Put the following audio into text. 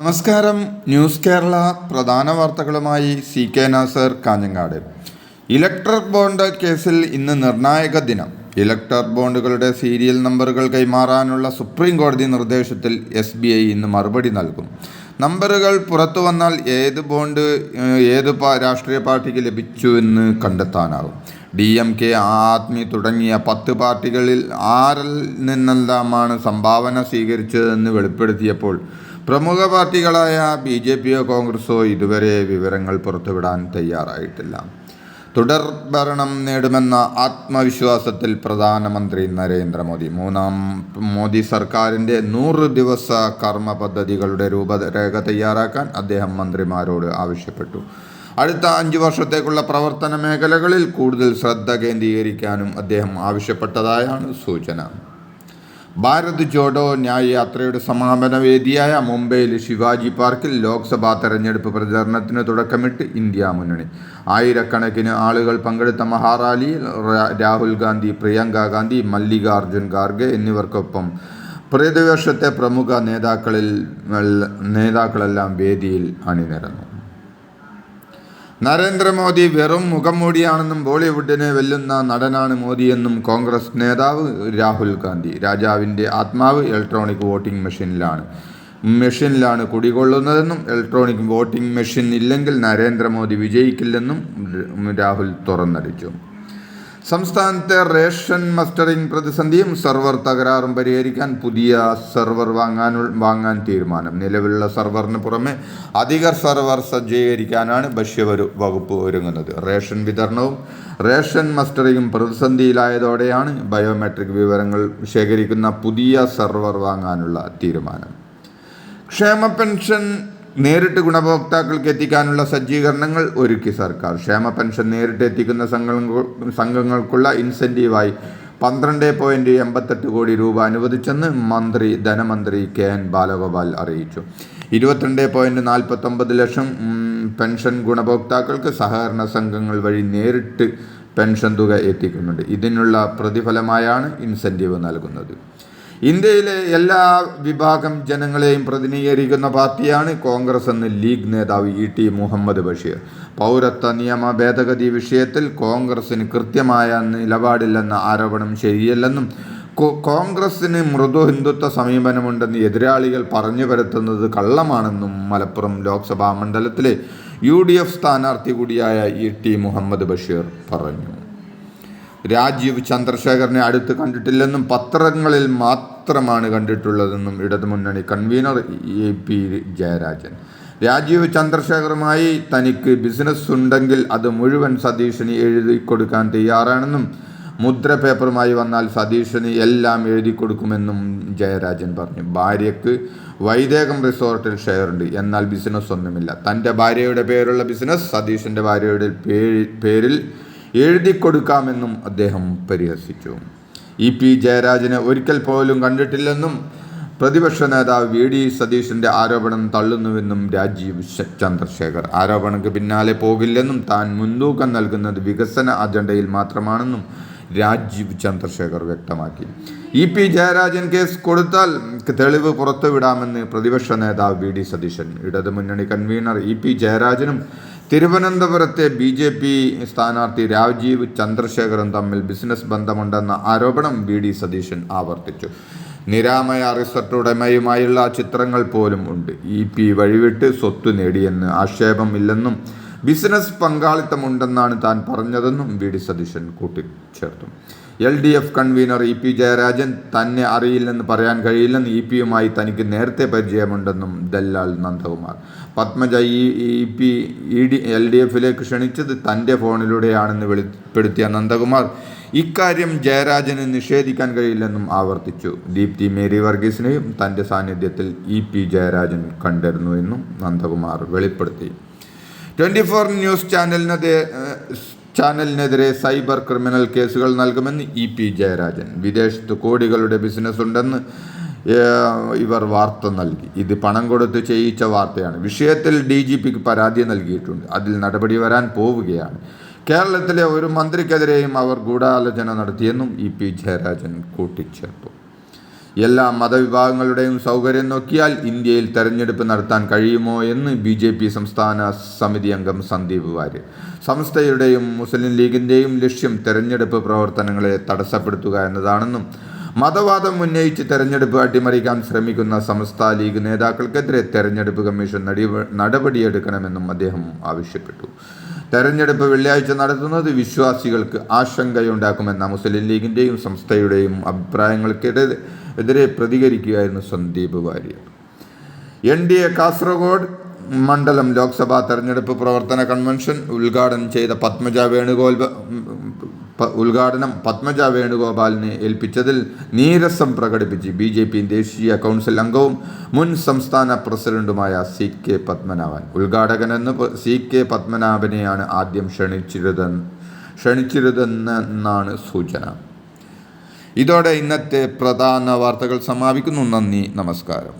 നമസ്കാരം. ന്യൂസ് കേരള പ്രധാന വാർത്തകളുമായി CK Nasar, Kanhangad. Electoral bond കേസിൽ ഇന്ന് നിർണായക ദിനം. ഇലക്ട്രൽ ബോണ്ടുകളുടെ സീരിയൽ നമ്പറുകൾ കൈമാറാനുള്ള സുപ്രീം കോടതി നിർദ്ദേശത്തിൽ SBI ഇന്ന് മറുപടി നൽകും. നമ്പറുകൾ പുറത്തു വന്നാൽ ഏത് ബോണ്ട് ഏത് രാഷ്ട്രീയ പാർട്ടിക്ക് ലഭിച്ചുവെന്ന് കണ്ടെത്താനാകും. DMK, ആദ്മി തുടങ്ങിയ 10 പാർട്ടികളിൽ ആരിൽ നിന്നെല്ലാമാണ് സംഭാവന സ്വീകരിച്ചതെന്ന് വെളിപ്പെടുത്തിയപ്പോൾ പ്രമുഖ പാർട്ടികളായ BJPയോ കോൺഗ്രസോ ഇതുവരെ വിവരങ്ങൾ പുറത്തുവിടാൻ തയ്യാറായിട്ടില്ല. തുടർ ഭരണം നേടുമെന്ന ആത്മവിശ്വാസത്തിൽ പ്രധാനമന്ത്രി നരേന്ദ്രമോദി. മൂന്നാം മോദി സർക്കാരിൻ്റെ 100 ദിവസ കർമ്മ പദ്ധതികളുടെ രൂപരേഖ തയ്യാറാക്കാൻ അദ്ദേഹം മന്ത്രിമാരോട് ആവശ്യപ്പെട്ടു. അടുത്ത 5 വർഷത്തേക്കുള്ള പ്രവർത്തന മേഖലകളിൽ കൂടുതൽ ശ്രദ്ധ കേന്ദ്രീകരിക്കാനും അദ്ദേഹം ആവശ്യപ്പെട്ടതായാണ് സൂചന. ഭാരത് ജോഡോ ന്യായ് യാത്രയുടെ സമാപന വേദിയായ മുംബൈയിൽ ശിവാജി പാർക്കിൽ ലോക്സഭാ തെരഞ്ഞെടുപ്പ് പ്രചരണത്തിന് തുടക്കമിട്ട് ഇന്ത്യ മുന്നണി. ആയിരക്കണക്കിന് ആളുകൾ പങ്കെടുത്ത മഹാറാലിയിൽ രാഹുൽ ഗാന്ധി, പ്രിയങ്ക ഗാന്ധി, മല്ലികാർജുൻ ഖാർഗെ എന്നിവർക്കൊപ്പം പ്രതിപക്ഷത്തെ പ്രമുഖ നേതാക്കളെല്ലാം വേദിയിൽ അണിനിരന്നു. നരേന്ദ്രമോദി വെറും മുഖംമൂടിയാണെന്നും ബോളിവുഡിനെ വെല്ലുന്ന നടനാണ് മോദിയെന്നും കോൺഗ്രസ് നേതാവ് രാഹുൽ ഗാന്ധി. രാജാവിൻ്റെ ആത്മാവ് ഇലക്ട്രോണിക് വോട്ടിംഗ് മെഷീനിലാണ് കുടികൊള്ളുന്നതെന്നും ഇലക്ട്രോണിക് വോട്ടിംഗ് മെഷീൻ ഇല്ലെങ്കിൽ നരേന്ദ്രമോദി വിജയിക്കില്ലെന്നും രാഹുൽ തുറന്നടിച്ചു. സംസ്ഥാനത്തെ റേഷൻ മസ്റ്ററിംഗ് പ്രതിസന്ധിയും സെർവർ തകരാറും പരിഹരിക്കാൻ പുതിയ സെർവർ വാങ്ങാൻ തീരുമാനം. നിലവിലുള്ള സെർവറിന് പുറമെ അധിക സെർവർ സജ്ജീകരിക്കാനാണ് ഭക്ഷ്യവകുപ്പ് ഒരുങ്ങുന്നത്. റേഷൻ വിതരണവും റേഷൻ മസ്റ്ററിംഗും പ്രതിസന്ധിയിലായതോടെയാണ് ബയോമെട്രിക് വിവരങ്ങൾ ശേഖരിക്കുന്ന പുതിയ സെർവർ വാങ്ങാനുള്ള തീരുമാനം. ക്ഷേമ പെൻഷൻ നേരിട്ട് ഗുണഭോക്താക്കൾക്ക് എത്തിക്കാനുള്ള സജ്ജീകരണങ്ങൾ ഒരുക്കി സർക്കാർ. ക്ഷേമ പെൻഷൻ നേരിട്ട് എത്തിക്കുന്ന സംഘങ്ങൾക്കുള്ള ഇൻസെൻറ്റീവായി 12.88 കോടി രൂപ അനുവദിച്ചെന്ന് ധനമന്ത്രി KN ബാലഗോപാൽ അറിയിച്ചു. 22.49 ലക്ഷം പെൻഷൻ ഗുണഭോക്താക്കൾക്ക് സഹകരണ സംഘങ്ങൾ വഴി നേരിട്ട് പെൻഷൻ തുക എത്തിക്കുന്നുണ്ട്. ഇതിനുള്ള പ്രതിഫലമായാണ് ഇൻസെൻറ്റീവ് നൽകുന്നത്. ഇന്ത്യയിലെ എല്ലാ വിഭാഗം ജനങ്ങളെയും പ്രതിനിധീകരിക്കുന്ന പാർട്ടിയാണ് കോൺഗ്രസ് എന്ന് ലീഗ് നേതാവ് ET മുഹമ്മദ് ബഷീർ. പൗരത്വ നിയമ ഭേദഗതി വിഷയത്തിൽ കോൺഗ്രസിന് കൃത്യമായ നിലപാടില്ലെന്ന ആരോപണം ശരിയല്ലെന്നും കോൺഗ്രസിന് മൃദു ഹിന്ദുത്വ സമീപനമുണ്ടെന്ന് എതിരാളികൾ പറഞ്ഞു പരത്തുന്നത് കള്ളമാണെന്നും മലപ്പുറം ലോക്സഭാ മണ്ഡലത്തിലെ UDF സ്ഥാനാർത്ഥി കൂടിയായ ET മുഹമ്മദ് ബഷീർ പറഞ്ഞു. രാജീവ് ചന്ദ്രശേഖറിനെ അടുത്ത് കണ്ടിട്ടില്ലെന്നും പത്രങ്ങളിൽ മാത്രമാണ് കണ്ടിട്ടുള്ളതെന്നും ഇടതുമുന്നണി കൺവീനർ AP ജയരാജൻ. രാജീവ് ചന്ദ്രശേഖറുമായി തനിക്ക് ബിസിനസ് ഉണ്ടെങ്കിൽ അത് മുഴുവൻ സതീശന് എഴുതി കൊടുക്കാൻ തയ്യാറാണെന്നും മുദ്ര പേപ്പറുമായി വന്നാൽ സതീശന് എല്ലാം എഴുതി കൊടുക്കുമെന്നും ജയരാജൻ പറഞ്ഞു. ഭാര്യയ്ക്ക് വൈദേകം റിസോർട്ടിൽ ഷെയറുണ്ട്, എന്നാൽ ബിസിനസ് ഒന്നുമില്ല. തൻ്റെ ഭാര്യയുടെ പേരുള്ള ബിസിനസ് സതീശൻ്റെ ഭാര്യയുടെ പേരിൽ എഴുതി കൊടുക്കാമെന്നും അദ്ദേഹം പരിഹസിച്ചു. EP ജയരാജനെ ഒരിക്കൽ പോലും കണ്ടിട്ടില്ലെന്നും പ്രതിപക്ഷ നേതാവ് VD സതീശൻ്റെ ആരോപണം തള്ളുന്നുവെന്നും രാജീവ് ചന്ദ്രശേഖർ. ആരോപണങ്ങൾക്ക് പിന്നാലെ പോകില്ലെന്നും താൻ മുൻതൂക്കം നൽകുന്നത് വികസന അജണ്ടയിൽ മാത്രമാണെന്നും രാജീവ് ചന്ദ്രശേഖർ വ്യക്തമാക്കി. EP ജയരാജൻ കേസ് കൊടുത്താൽ തെളിവ് പുറത്തുവിടാമെന്ന് പ്രതിപക്ഷ നേതാവ് VD സതീശൻ. ഇടതുമുന്നണി കൺവീനർ EP ജയരാജനും തിരുവനന്തപുരത്തെ BJP സ്ഥാനാർത്ഥി രാജീവ് ചന്ദ്രശേഖറും തമ്മിൽ ബിസിനസ് ബന്ധമുണ്ടെന്ന ആരോപണം VD സതീശൻ ആവർത്തിച്ചു. നിരാമയ റിസോർട്ട് ഉടമയുമായുള്ള ചിത്രങ്ങൾ പോലും ഉണ്ട്. EP വഴിവിട്ട് സ്വത്ത് നേടിയെന്ന് ആക്ഷേപമില്ലെന്നും ബിസിനസ് പങ്കാളിത്തമുണ്ടെന്നാണ് താൻ പറഞ്ഞതെന്നും VD സതീശൻ കൂട്ടിച്ചേർത്തു. LDF കൺവീനർ EP ജയരാജൻ തന്നെ അറിയില്ലെന്ന് പറയാൻ കഴിയില്ലെന്ന് EP-യുമായി തനിക്ക് നേരത്തെ പരിചയമുണ്ടെന്നും ദല്ലാൽ നന്ദകുമാർ. പത്മജ EP LDF-ലേക്ക് ക്ഷണിച്ചത് തൻ്റെ ഫോണിലൂടെയാണെന്ന് വെളിപ്പെടുത്തിയ നന്ദകുമാർ ഇക്കാര്യം ജയരാജന് നിഷേധിക്കാൻ കഴിയില്ലെന്നും ആവർത്തിച്ചു. ദീപ്തി മേരി വർഗീസിനെയും തൻ്റെ സാന്നിധ്യത്തിൽ EP ജയരാജൻ കണ്ടിരുന്നു എന്നും നന്ദകുമാർ വെളിപ്പെടുത്തി. 24 ന്യൂസ് ചാനലിനെതിരെ സൈബർ ക്രിമിനൽ കേസുകൾ നൽകുമെന്ന് EP ജയരാജൻ. വിദേശത്ത് കോടികളുടെ ബിസിനസ് ഉണ്ടെന്ന് ഇവർ വാർത്ത നൽകി. ഇത് പണം കൊടുത്ത് ചെയ്യിച്ച വാർത്തയാണ്. വിഷയത്തിൽ DGPക്ക് പരാതി നൽകിയിട്ടുണ്ട്. അതിൽ നടപടി വരാൻ പോവുകയാണ്. കേരളത്തിലെ ഒരു മന്ത്രിക്കെതിരെയും അവർ ഗൂഢാലോചന നടത്തിയെന്നും EP ജയരാജൻ കൂട്ടിച്ചേർത്തു. എല്ലാ മതവിഭാഗങ്ങളുടെയും സൗകര്യം നോക്കിയാൽ ഇന്ത്യയിൽ തെരഞ്ഞെടുപ്പ് നടത്താൻ കഴിയുമോ എന്ന് BJP സംസ്ഥാന സമിതി അംഗം സന്ദീപ് വാര്യർ. സംസ്ഥയുടെയും മുസ്ലിം ലീഗിൻ്റെയും ലക്ഷ്യം തെരഞ്ഞെടുപ്പ് പ്രവർത്തനങ്ങളെ തടസ്സപ്പെടുത്തുക എന്നതാണെന്നും മതവാദം ഉന്നയിച്ച് തെരഞ്ഞെടുപ്പ് അട്ടിമറിക്കാൻ ശ്രമിക്കുന്ന സമസ്ത ലീഗ് നേതാക്കൾക്കെതിരെ തെരഞ്ഞെടുപ്പ് കമ്മീഷൻ നടപടിയെടുക്കണമെന്നും അദ്ദേഹം ആവശ്യപ്പെട്ടു. തെരഞ്ഞെടുപ്പ് വെള്ളിയാഴ്ച നടത്തുന്നത് വിശ്വാസികൾക്ക് ആശങ്കയുണ്ടാക്കുമെന്ന മുസ്ലിം ലീഗിൻ്റെയും സംസ്ഥയുടെയും അഭിപ്രായങ്ങൾക്കെതിരെ പ്രതികരിക്കുകയായിരുന്നു സന്ദീപ് വാര്യർ. NDA കാസർഗോഡ് മണ്ഡലം ലോക്സഭാ തെരഞ്ഞെടുപ്പ് പ്രവർത്തന കൺവെൻഷൻ ഉദ്ഘാടനം പത്മജ വേണുഗോപാലിനെ ഏൽപ്പിച്ചതിൽ നീരസം പ്രകടിപ്പിച്ച് BJP ദേശീയ കൗൺസിൽ അംഗവും മുൻ സംസ്ഥാന പ്രസിഡന്റുമായ CK പത്മനാഭൻ. ഉദ്ഘാടകനെന്ന് CK പത്മനാഭനെയാണ് ആദ്യം ക്ഷണിച്ചിരുതെന്നാണ് സൂചന. ഇതോടെ ഇന്നത്തെ പ്രധാന വാർത്തകൾ സമാപിക്കുന്നു. നന്ദി, നമസ്കാരം.